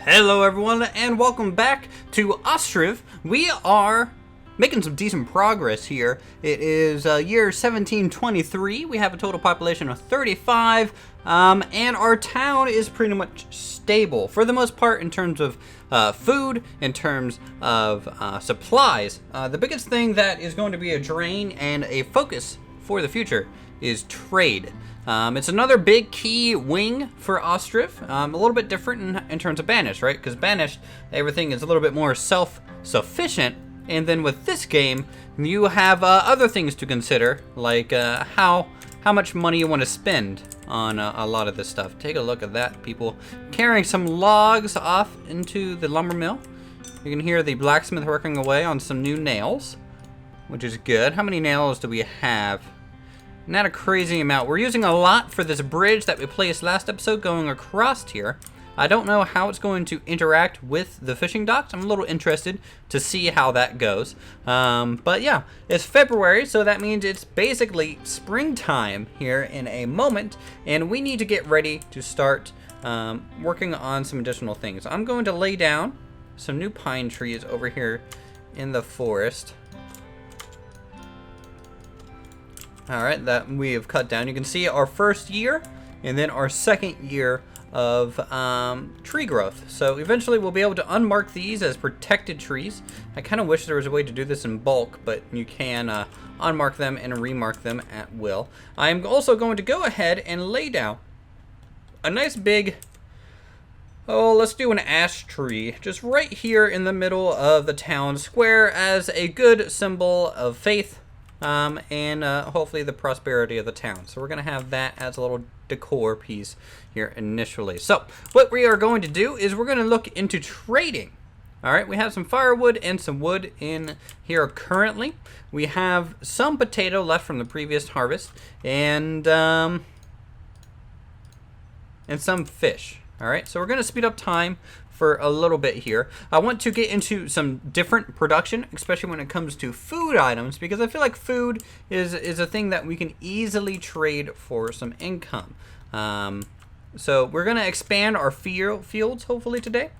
Hello everyone and welcome back to Ostriv. We are making some decent progress here. It is year 1723. We have a total population of 35 and our town is pretty much stable for the most part in terms of food, in terms of supplies. The biggest thing that is going to be a drain and a focus for the future is trade. It's another big key wing for Ostriv, a little bit different in terms of Banished, right? Because Banished, everything is a little bit more self-sufficient, and then with this game, you have other things to consider, like how much money you want to spend on a lot of this stuff. Take a look at that, people carrying some logs off into the lumber mill. You can hear the blacksmith working away on some new nails, which is good. How many nails do we have? Not a crazy amount. We're using a lot for this bridge that we placed last episode going across here. I don't know how it's going to interact with the fishing docks. I'm a little interested to see how that goes. But yeah, it's February, so that means it's basically springtime here in a moment, and we need to get ready to start working on some additional things. I'm going to lay down some new pine trees over here in the forest. Alright, that we have cut down. You can see our first year and then our second year of tree growth. So eventually we'll be able to unmark these as protected trees. I kind of wish there was a way to do this in bulk, but you can unmark them and remark them at will. I'm also going to go ahead and lay down a nice big, let's do an ash tree just right here in the middle of the town square as a good symbol of faith. And hopefully the prosperity of the town. So we're going to have that as a little decor piece here initially. So what we are going to do is we're going to look into trading. All right, we have some firewood and some wood in here currently. We have some potato left from the previous harvest and some fish. All right, so we're going to speed up time for a little bit here. I want to get into some different production, especially when it comes to food items, because I feel like food is a thing that we can easily trade for some income. So we're going to expand our fields hopefully today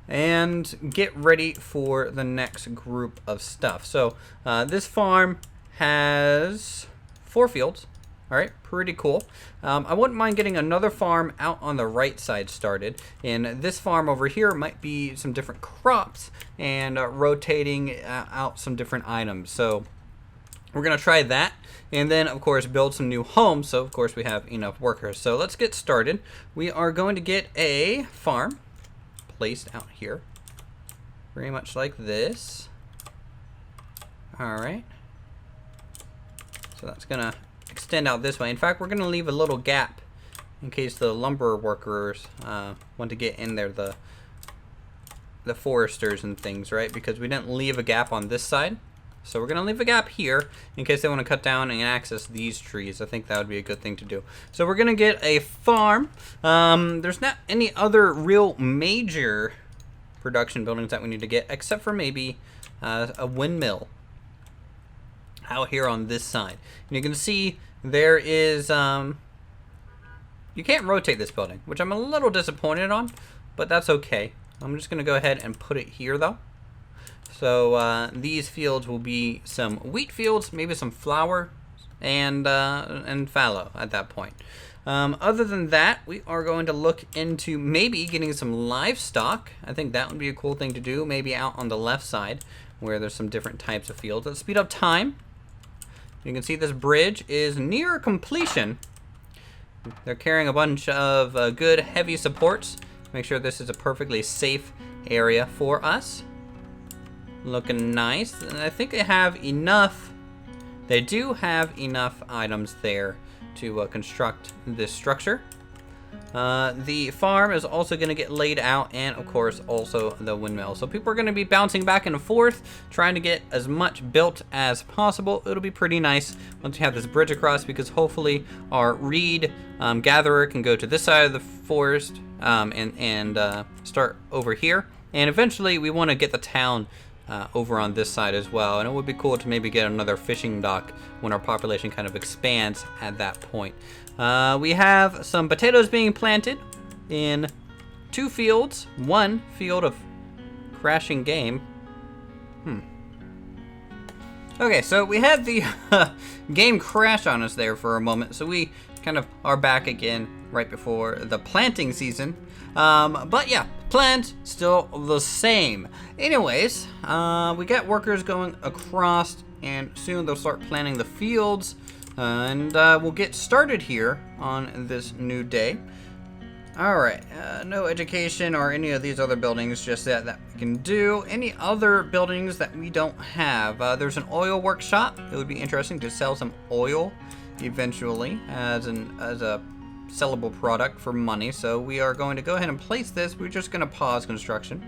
and get ready for the next group of stuff. So this farm has 4 fields. All right, pretty cool. I wouldn't mind getting another farm out on the right side started. And this farm over here might be some different crops and rotating out some different items. So we're going to try that. And then, of course, build some new homes. So, of course, we have enough workers. So let's get started. We are going to get a farm placed out here. Very much like this. All right. So that's going to extend out this way. In fact, we're going to leave a little gap in case the lumber workers want to get in there, the foresters and things, right? Because we didn't leave a gap on this side. So we're going to leave a gap here in case they want to cut down and access these trees. I think that would be a good thing to do. So we're going to get a farm. There's not any other real major production buildings that we need to get, except for maybe a windmill out here on this side. And you can see there is you can't rotate this building, which I'm a little disappointed on, but that's okay. I'm just gonna go ahead and put it here though. So these fields will be some wheat fields, maybe some flour and fallow at that point. Other than that, we are going to look into maybe getting some livestock. I think that would be a cool thing to do, maybe out on the left side where there's some different types of fields. Let's speed up time. You can see this bridge is near completion. They're carrying a bunch of good heavy supports. Make sure this is a perfectly safe area for us. Looking nice. And I think they have enough. They do have enough items there to construct this structure. The farm is also going to get laid out, and of course also the windmill. So people are going to be bouncing back and forth, trying to get as much built as possible. It'll be pretty nice once we have this bridge across, because hopefully our reed gatherer can go to this side of the forest and start over here. And eventually we want to get the town over on this side as well. And it would be cool to maybe get another fishing dock when our population kind of expands at that point. We have some potatoes being planted in 2 fields, 1 field of crashing game. Okay, so we had the game crash on us there for a moment, so we kind of are back again right before the planting season. But yeah, plans still the same. Anyways, we got workers going across, and soon they'll start planting the fields, and we'll get started here on this new day. Alright, no education or any of these other buildings just yet that we can do. Any other buildings that we don't have? There's an oil workshop. It would be interesting to sell some oil eventually as a sellable product for money. So we are going to go ahead and place this. We're just going to pause construction.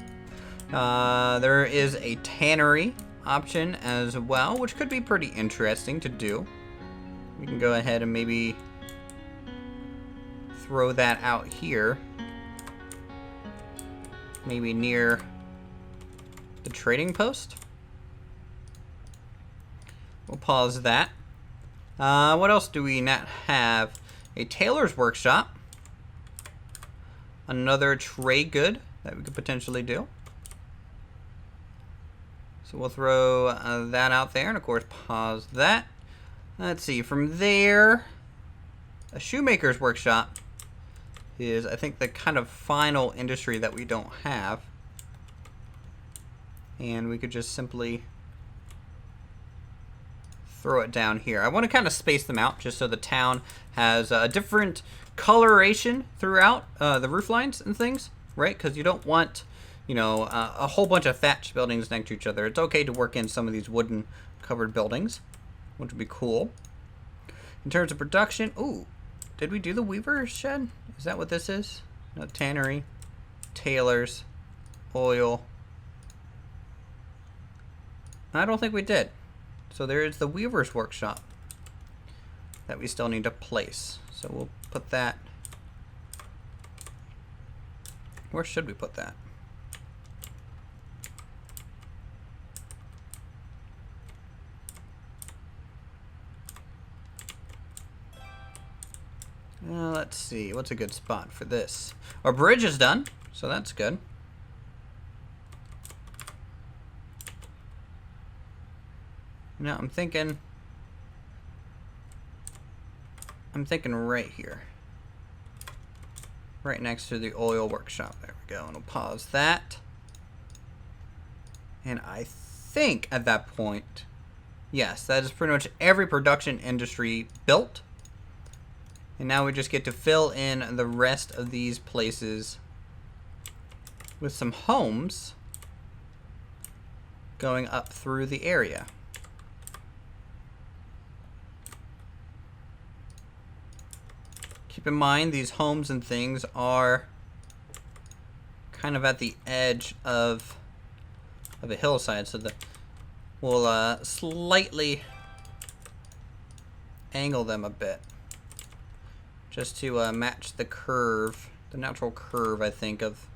There is a tannery option as well, which could be pretty interesting to do. We can go ahead and maybe throw that out here, maybe near the trading post. We'll pause that. What else do we not have? A tailor's workshop, another trade good that we could potentially do. So we'll throw that out there, and of course pause that. Let's see, from there, a shoemaker's workshop is, I think, the kind of final industry that we don't have. And we could just simply throw it down here. I want to kind of space them out just so the town has a different coloration throughout the roof lines and things, right? Because you don't want, you know, a whole bunch of thatched buildings next to each other. It's okay to work in some of these wooden covered buildings, which would be cool. In terms of production, ooh, did we do the weaver shed? Is that what this is? No, tannery, tailors, oil. I don't think we did. So there is the weaver's workshop that we still need to place. So we'll put that. Where should we put that? Let's see, what's a good spot for this? Our bridge is done, so that's good. Now I'm thinking right here. Right next to the oil workshop. There we go, and we'll pause that. And I think at that point, yes, that is pretty much every production industry built. And now we just get to fill in the rest of these places with some homes going up through the area. Keep in mind, these homes and things are kind of at the edge of a hillside, so we'll slightly angle them a bit, just to match the curve, the natural curve, I think, of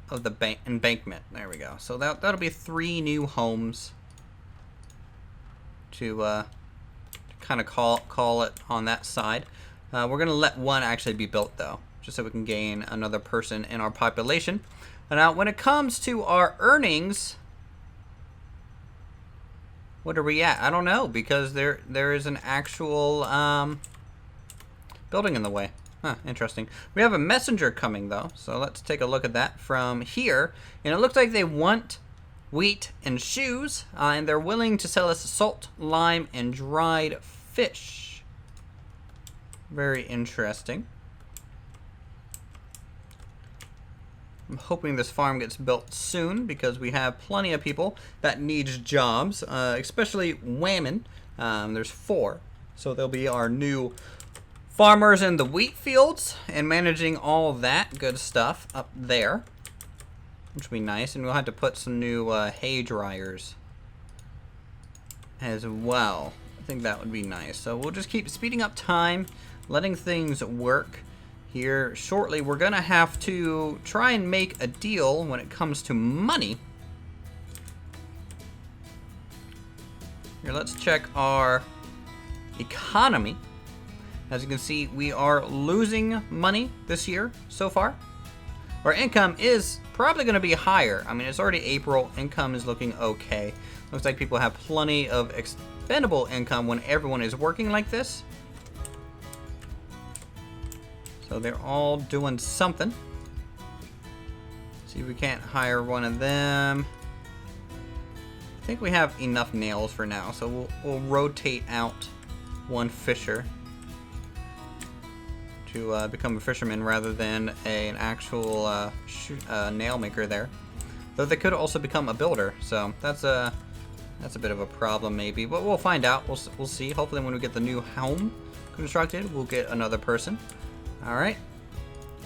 the embankment. There we go. So that'll be 3 new homes to kind of call it on that side. We're gonna let 1 actually be built though, just so we can gain another person in our population. And now, when it comes to our earnings, what are we at? I don't know, because there is an actual building in the way. Huh, interesting. We have a messenger coming though, so let's take a look at that from here. And it looks like they want wheat and shoes, and they're willing to sell us salt, lime, and dried fish. Very interesting. I'm hoping this farm gets built soon because we have plenty of people that needs jobs, especially women. There's 4, so they'll be our new farmers in the wheat fields and managing all that good stuff up there, which will be nice. And we'll have to put some new hay dryers as well. I think that would be nice. So we'll just keep speeding up time, letting things work. Here shortly, we're gonna have to try and make a deal when it comes to money. Here, let's check our economy. As you can see, we are losing money this year so far. Our income is probably going to be higher. I mean, it's already April. Income is looking okay. Looks like people have plenty of expendable income when everyone is working like this. So they're all doing something. See if we can't hire one of them. I think we have enough nails for now, so we'll rotate out one fisher to become a fisherman rather than an actual nail maker there. Though they could also become a builder, so that's a bit of a problem maybe, but we'll find out. We'll see. Hopefully when we get the new home constructed, we'll get another person. All right,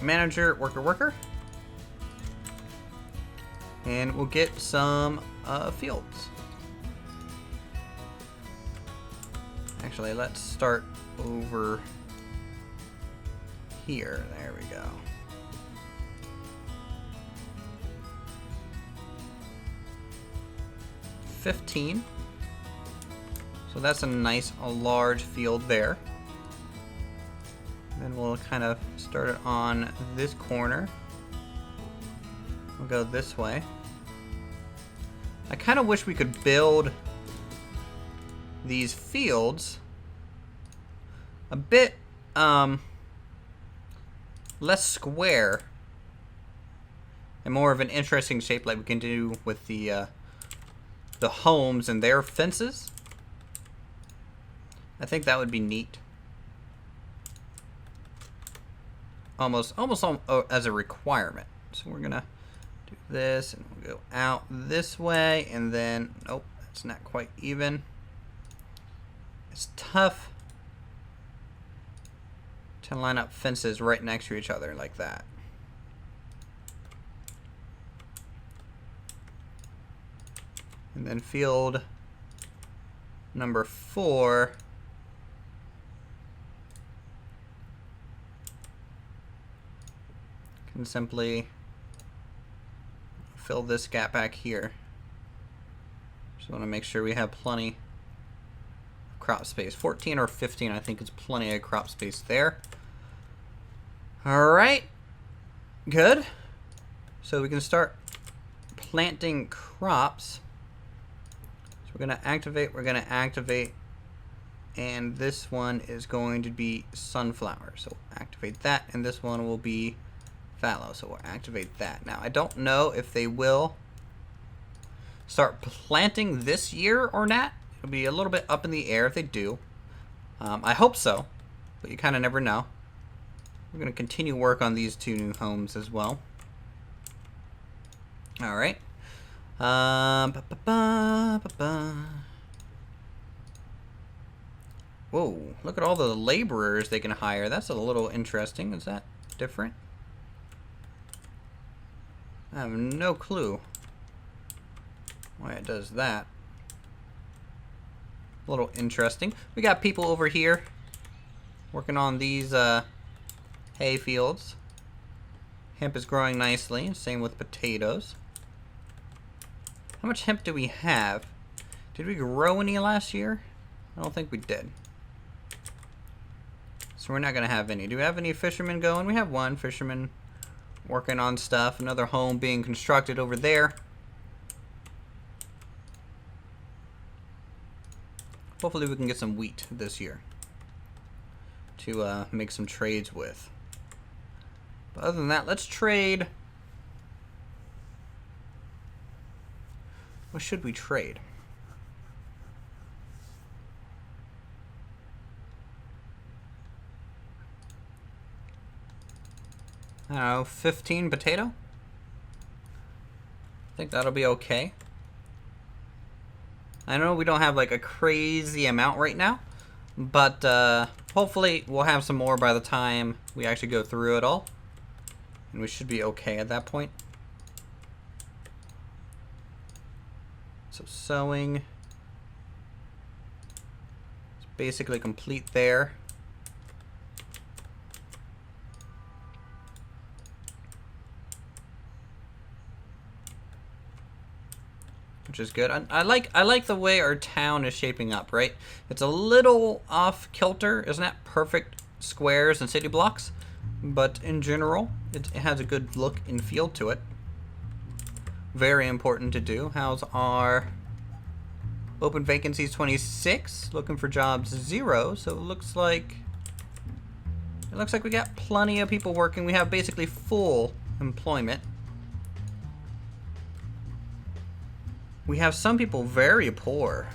manager, worker, and we'll get some fields. Actually, let's start over here. There we go. $15. So that's a large field there. Then we'll kind of start it on this corner. We'll go this way. I kind of wish we could build these fields a bit less square and more of an interesting shape, like we can do with the homes and their fences. I think that would be neat. Almost as a requirement. So we're gonna do this and we'll go out this way, and then nope, that's not quite even. It's tough to line up fences right next to each other like that. And then field number 4 can simply fill this gap back here. Just want to make sure we have plenty of crop space. 14 or 15, I think, is plenty of crop space there. All right, good. So we can start planting crops. So we're gonna activate, and this one is going to be sunflower. So we'll activate that, and this one will be fallow. So we'll activate that. Now I don't know if they will start planting this year or not. It'll be a little bit up in the air if they do. I hope so, but you kind of never know. We're going to continue work on these 2 new homes as well. All right. Whoa, look at all the laborers they can hire. That's a little interesting. Is that different? I have no clue why it does that. A little interesting. We got people over here working on these hay fields. Hemp is growing nicely. Same with potatoes. How much hemp do we have? Did we grow any last year? I don't think we did. So we're not going to have any. Do we have any fishermen going? We have one fisherman working on stuff. Another home being constructed over there. Hopefully we can get some wheat this year to make some trades with. But other than that, let's trade. What should we trade? I don't know, 15 potato? I think that'll be okay. I know we don't have like a crazy amount right now, but hopefully we'll have some more by the time we actually go through it all. And we should be okay at that point. So sowing is basically complete there. Which is good. I like the way our town is shaping up, right? It's a little off kilter. Isn't that perfect squares and city blocks, but in general, it has a good look and feel to it. Very important to do. How's our open vacancies? 26. Looking for jobs 0. So it looks like we got plenty of people working. We have basically full employment. We have some people very poor.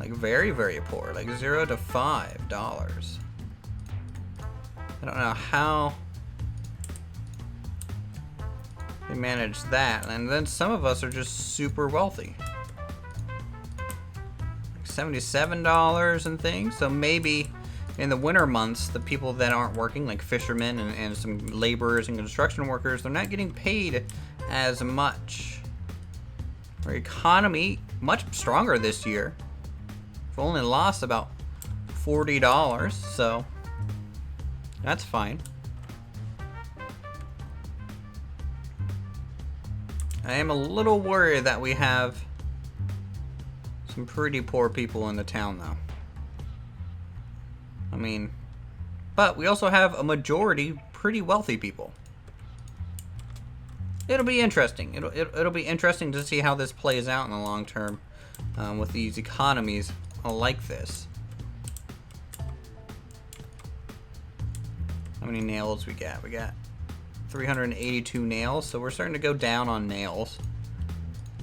Like very, very poor. Like $0 to $5. I don't know how they manage that. And then some of us are just super wealthy. Like $77 and things. So maybe in the winter months, the people that aren't working, like fishermen and some laborers and construction workers, they're not getting paid as much. Our economy, much stronger this year. We've only lost about $40, so that's fine. I am a little worried that we have some pretty poor people in the town, though. I mean, but we also have a majority pretty wealthy people. It'll be interesting. It'll be interesting to see how this plays out in the long term with these economies like this. How many nails we got? We got 382 nails, so we're starting to go down on nails.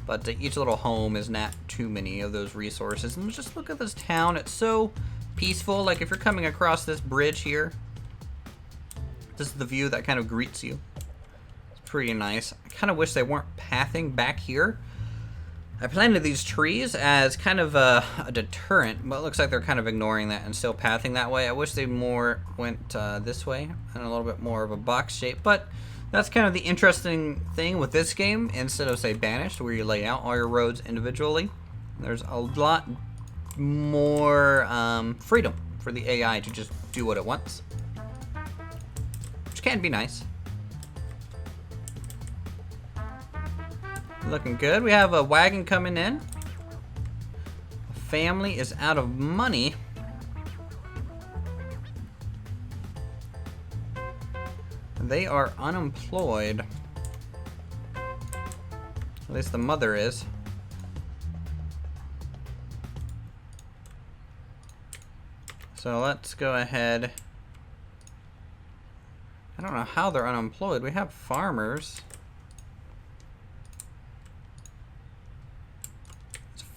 But each little home is not too many of those resources. And just look at this town. It's so peaceful. Like if you're coming across this bridge here, this is the view that kind of greets you. It's pretty nice. I kind of wish they weren't pathing back here. I planted these trees as kind of a deterrent, but it looks like they're kind of ignoring that and still pathing that way. I wish they more went this way and a little bit more of a box shape, but that's kind of the interesting thing with this game instead of, say, Banished, where you lay out all your roads individually. There's a lot more freedom for the AI to just do what it wants, which can be nice. Looking good. We have a wagon coming in. A family is out of money. They are unemployed. At least the mother is. So let's go ahead. I don't know how they're unemployed. We have farmers.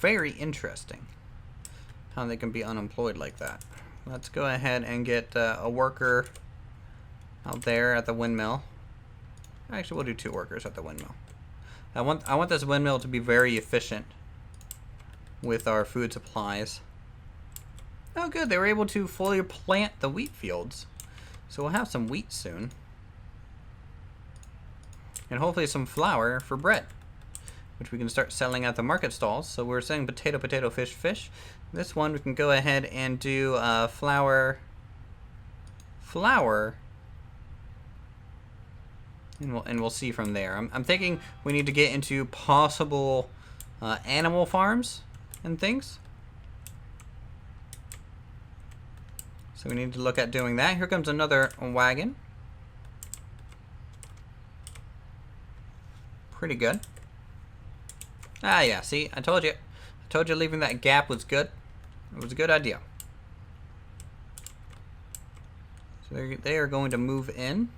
Very interesting how they can be unemployed like that. Let's go ahead and get a worker out there at the windmill. Actually, we'll do 2 workers at the windmill. I want this windmill to be very efficient with our food supplies. Oh, good. They were able to fully plant the wheat fields. So we'll have some wheat soon. And hopefully some flour for bread, which we can start selling at the market stalls. So we're selling potato, potato, fish, fish. This one we can go ahead and do flour, and we'll see from there. I'm thinking we need to get into possible animal farms and things. So we need to look at doing that. Here comes another wagon. Pretty good. Ah, yeah, see, I told you. I told you leaving that gap was good. It was a good idea. So they are going to move in.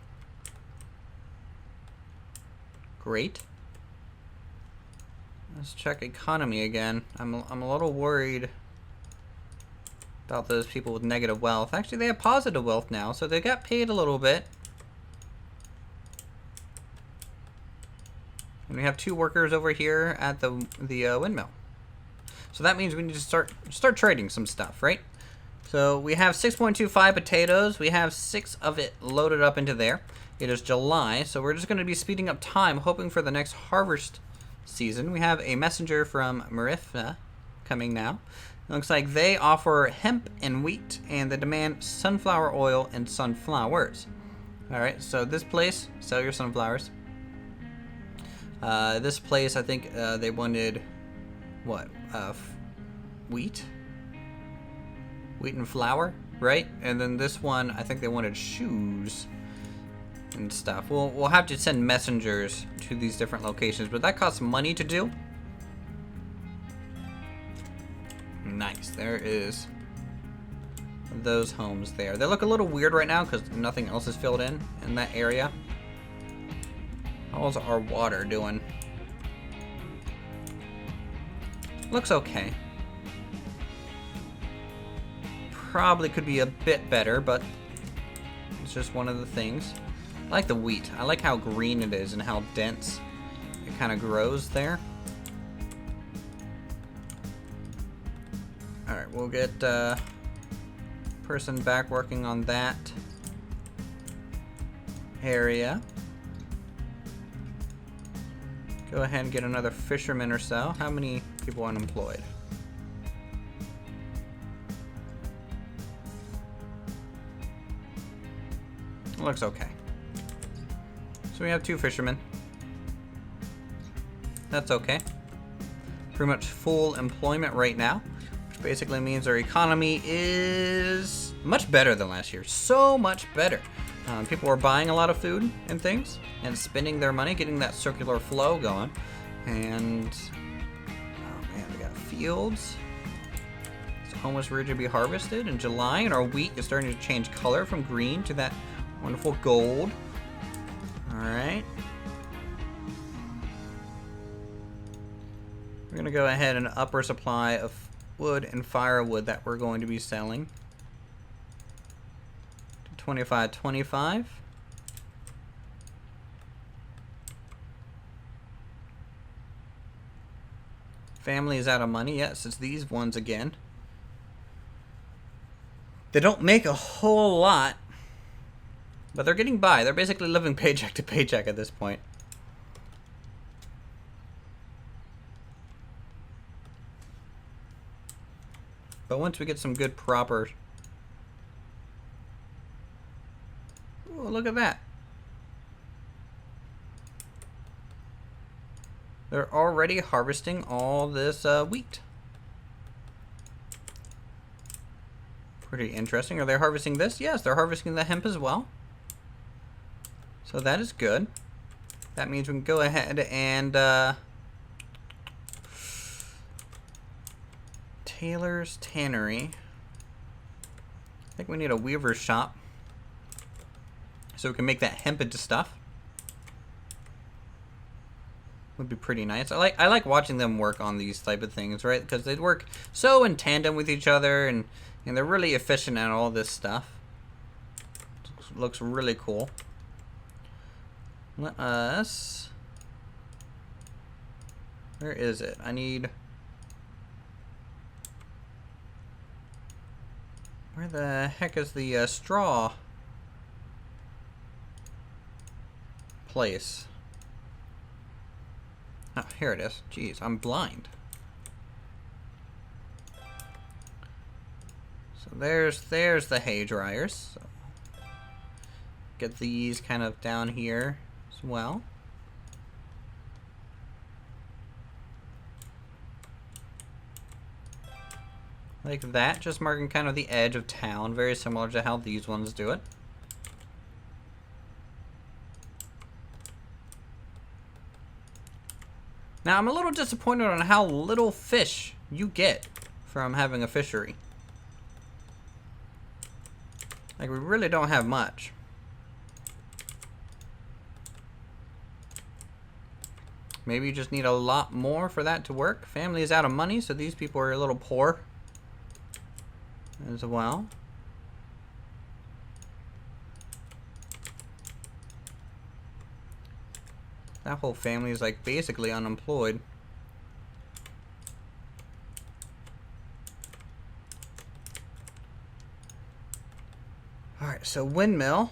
Great. Let's check economy again. I'm a little worried about those people with negative wealth. Actually, they have positive wealth now, so they got paid a little bit. And we have 2 workers over here at the windmill. So that means we need to start trading some stuff, right? So we have 6.25 potatoes. We have 6 of it loaded up into there. It is July, so we're just going to be speeding up time, hoping for the next harvest season. We have a messenger from Marifna coming now. It looks like they offer hemp and wheat, and they demand sunflower oil and sunflowers. All right, so this place, sell your sunflowers. This place, I think they wanted, what, wheat? Wheat and flour, right? And then this one, I think they wanted shoes and stuff. We'll have to send messengers to these different locations, but that costs money to do. Nice. There is those homes there. They look a little weird right now because nothing else is filled in that area. How's our water doing? Looks okay. Probably could be a bit better, but it's just one of the things. I like the wheat. I like how green it is and how dense it kind of grows there. Alright, we'll get person back working on that area. Go ahead and get another fisherman or so. How many people unemployed? Looks okay. So we have 2 fishermen. That's okay. Pretty much full employment right now, which basically means our economy is much better than last year. So much better. People are buying a lot of food and things and spending their money, getting that circular flow going. And oh man, we got fields. It's almost ready to be harvested in July, and our wheat is starting to change color from green to that wonderful gold. Alright. We're going to go ahead and up our supply of wood and firewood that we're going to be selling. 25. Family is out of money. Yes, it's these ones again. They don't make a whole lot, but they're getting by. They're basically living paycheck to paycheck at this point. But once we get some good proper... Ooh, look at that. They're already harvesting all this wheat. Pretty interesting. Are they harvesting this? Yes, they're harvesting the hemp as well. So that is good. That means we can go ahead and Taylor's Tannery. I think we need a weaver's shop so we can make that hemp into stuff. Would be pretty nice. I like watching them work on these type of things, right? Because they work so in tandem with each other, and they're really efficient at all this stuff. Looks really cool. Let us... Where is it? I need... Where the heck is the straw place? Oh, here it is. Jeez, I'm blind. So there's the hay dryers. So get these kind of down here as well. Like that, just marking kind of the edge of town, very similar to how these ones do it. Now, I'm a little disappointed on how little fish you get from having a fishery. Like, we really don't have much. Maybe you just need a lot more for that to work. Family is out of money, so these people are a little poor as well. That whole family is like basically unemployed. Alright, so windmill.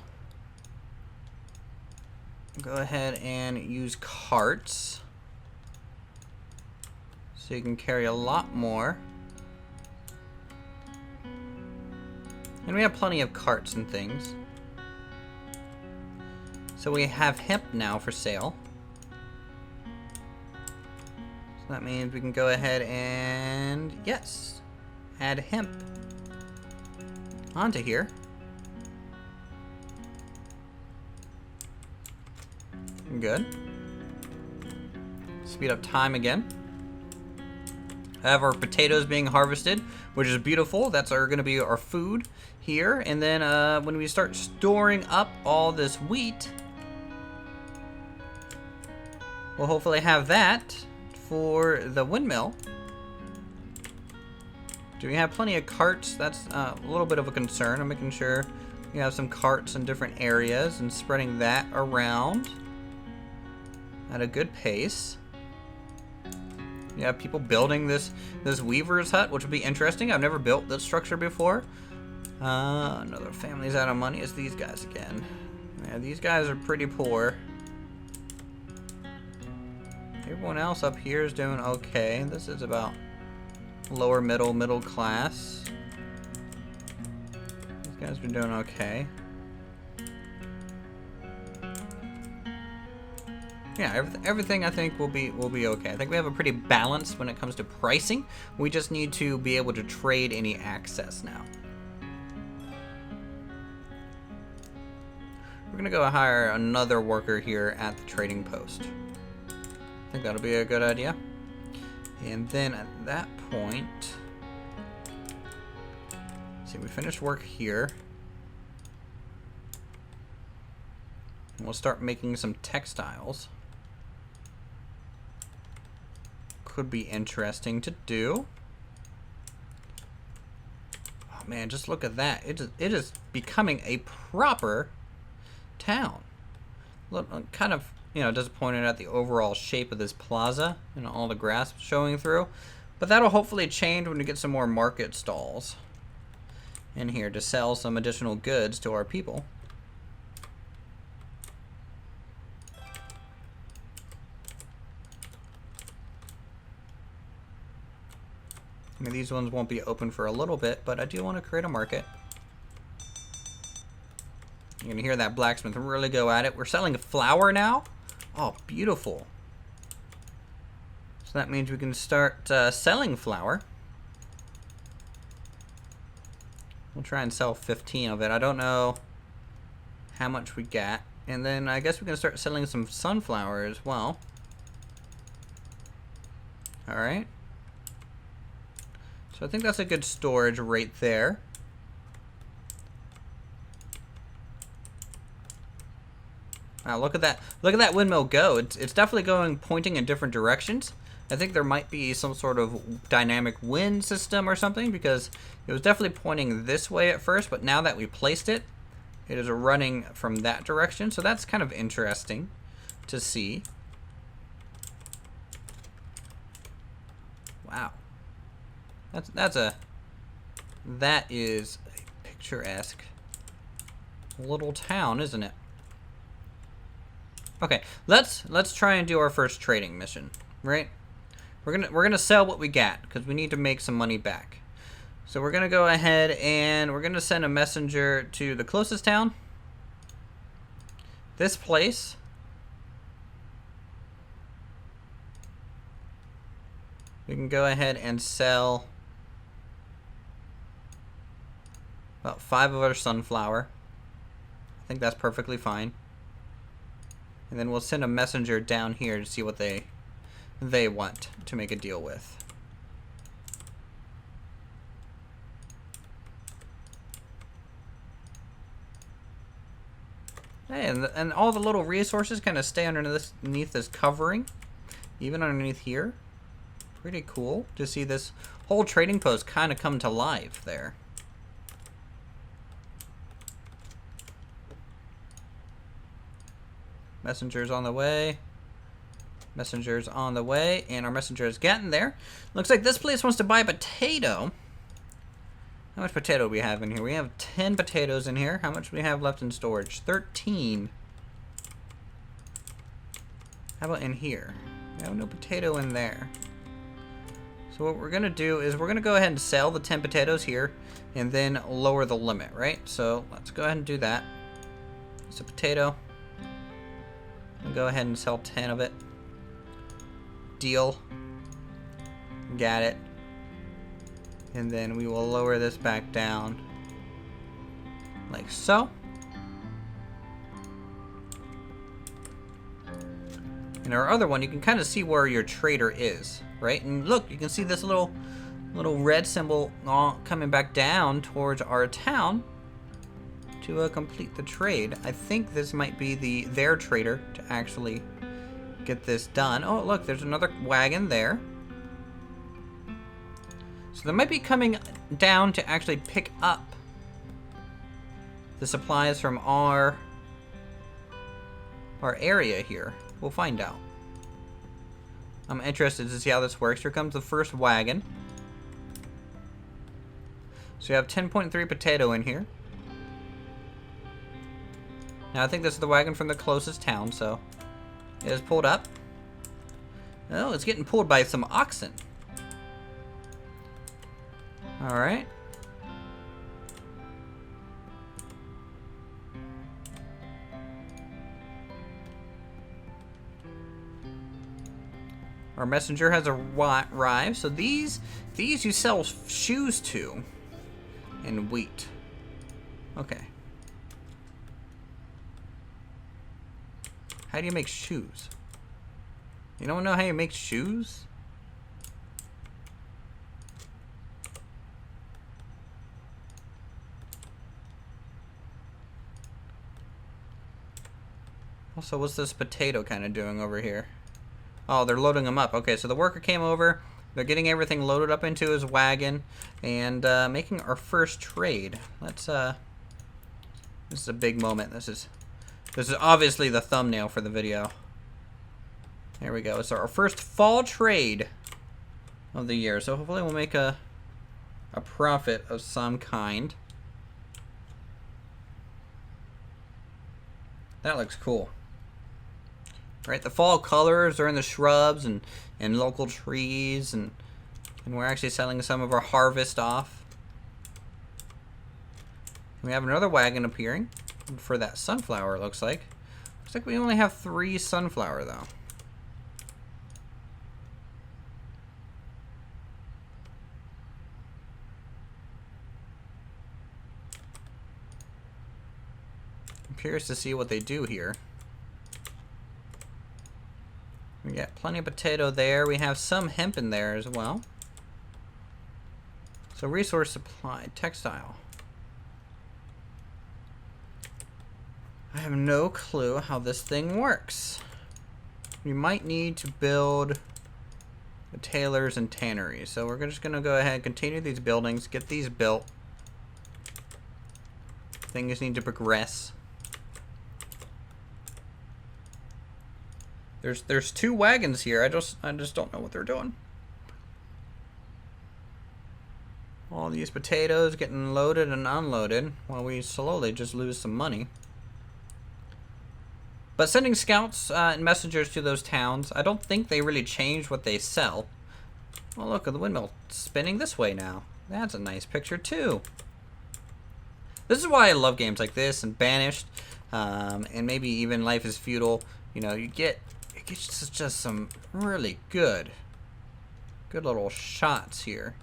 Go ahead and use carts. So you can carry a lot more. And we have plenty of carts and things. So we have hemp now for sale. So that means we can go ahead and, yes, add hemp onto here. Good. Speed up time again. I have our potatoes being harvested, which is beautiful. That's going to be our food here. And then when we start storing up all this wheat, we'll hopefully have that for the windmill. Do we have plenty of carts? That's a little bit of a concern. I'm making sure we have some carts in different areas and spreading that around at a good pace. You have people building this weaver's hut, which would be interesting. I've never built this structure before. Another family's out of money. It's these guys again. Yeah, these guys are pretty poor. Everyone else up here is doing okay. This is about lower middle class. These guys are doing okay. Yeah, everything I think will be okay. I think we have a pretty balance when it comes to pricing. We just need to be able to trade any access now. We're gonna go hire another worker here at the trading post. I think that'll be a good idea. And then at that point, see, we finished work here. And we'll start making some textiles. Could be interesting to do. Oh man, just look at that. It is becoming a proper town. Look, kind of, disappointed at the overall shape of this plaza and all the grass showing through. But that'll hopefully change when we get some more market stalls in here to sell some additional goods to our people. I mean, these ones won't be open for a little bit, but I do want to create a market. You're going to hear that blacksmith really go at it. We're selling flour now. Oh, beautiful. So that means we can start selling flour. We'll try and sell 15 of it. I don't know how much we got. And then I guess we can start selling some sunflower as well. All right. So I think that's a good storage right there. Wow, look at that. Look at that windmill go. It's definitely pointing in different directions. I think there might be some sort of dynamic wind system or something, because it was definitely pointing this way at first, but now that we placed it, it is running from that direction. So that's kind of interesting to see. Wow. That is a picturesque little town, isn't it? Okay, let's try and do our first trading mission, right? We're gonna sell what we got because we need to make some money back. So we're gonna go ahead and we're gonna send a messenger to the closest town. This place. We can go ahead and sell about 5 of our sunflower. I think that's perfectly fine. And then we'll send a messenger down here to see what they want to make a deal with. Hey, and all the little resources kind of stay underneath this covering, even underneath here. Pretty cool to see this whole trading post kind of come to life there. Messenger's on the way. Messenger's on the way, and our messenger is getting there. Looks like this place wants to buy a potato. How much potato do we have in here? We have 10 potatoes in here. How much do we have left in storage? 13. How about in here? We have no potato in there. So what we're going to do is we're going to go ahead and sell the 10 potatoes here and then lower the limit, right? So let's go ahead and do that. It's a potato. I'll go ahead and sell 10 of it. Deal. Got it. And then we will lower this back down like so. And our other one, you can kind of see where your trader is, right? And look, you can see this little red symbol coming back down towards our town to complete the trade. I think this might be their trader to actually get this done. Oh, look, there's another wagon there. So they might be coming down to actually pick up the supplies from our area here. We'll find out. I'm interested to see how this works. Here comes the first wagon. So you have 10.3 potato in here. Now I think this is the wagon from the closest town, so it is pulled up. Oh, it's getting pulled by some oxen. Alright. Our messenger has arrived. So these you sell shoes to. And wheat. Okay. How do you make shoes? You don't know how you make shoes? Also, what's this potato kind of doing over here? Oh, they're loading them up. Okay, so the worker came over. They're getting everything loaded up into his wagon and making our first trade. Let's. This is a big moment. This is obviously the thumbnail for the video. There we go. It's our first fall trade of the year. So hopefully we'll make a profit of some kind. That looks cool. Right, the fall colors are in the shrubs and local trees, and we're actually selling some of our harvest off. We have another wagon appearing for that sunflower, it looks like. Looks like we only have 3 sunflower, though. I'm curious to see what they do here. We got plenty of potato there. We have some hemp in there as well. So resource supply, textile. I have no clue how this thing works. We might need to build the tailors and tanneries. So we're just going to go ahead and continue these buildings, get these built. Things need to progress. There's 2 wagons here. I just don't know what they're doing. All these potatoes getting loaded and unloaded while we slowly just lose some money. But sending scouts and messengers to those towns, I don't think they really change what they sell. Oh, look at the windmill spinning this way now. That's a nice picture too. This is why I love games like this and Banished, and maybe even Life is Feudal. You know, it gets just some really good little shots here.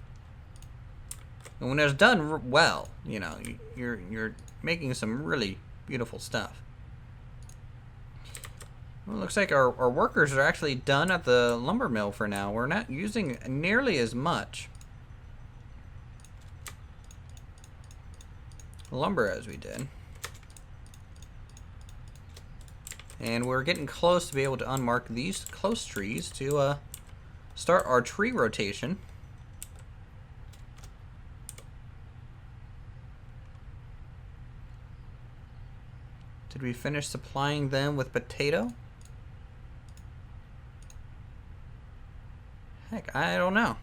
And when it's done well, you know, you're making some really beautiful stuff. Well, it looks like our workers are actually done at the lumber mill for now. We're not using nearly as much lumber as we did. And we're getting close to be able to unmark these close trees to start our tree rotation. Did we finish supplying them with potato? Heck, I don't know.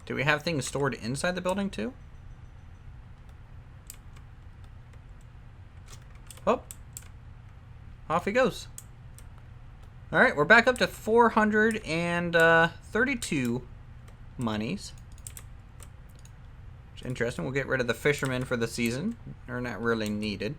Do we have things stored inside the building too? Oh, off he goes. All right, we're back up to 432 monies. Which is interesting. We'll get rid of the fishermen for the season. They're not really needed.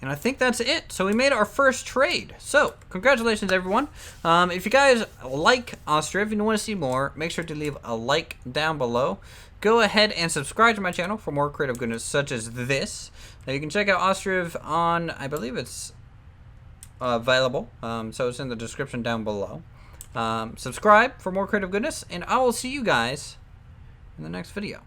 And I think that's it. So we made our first trade. So congratulations, everyone. If you guys like Ostriv and you want to see more, make sure to leave a like down below. Go ahead and subscribe to my channel for more creative goodness such as this. Now you can check out Ostriv on, I believe it's available. So it's in the description down below. Subscribe for more creative goodness, and I will see you guys in the next video.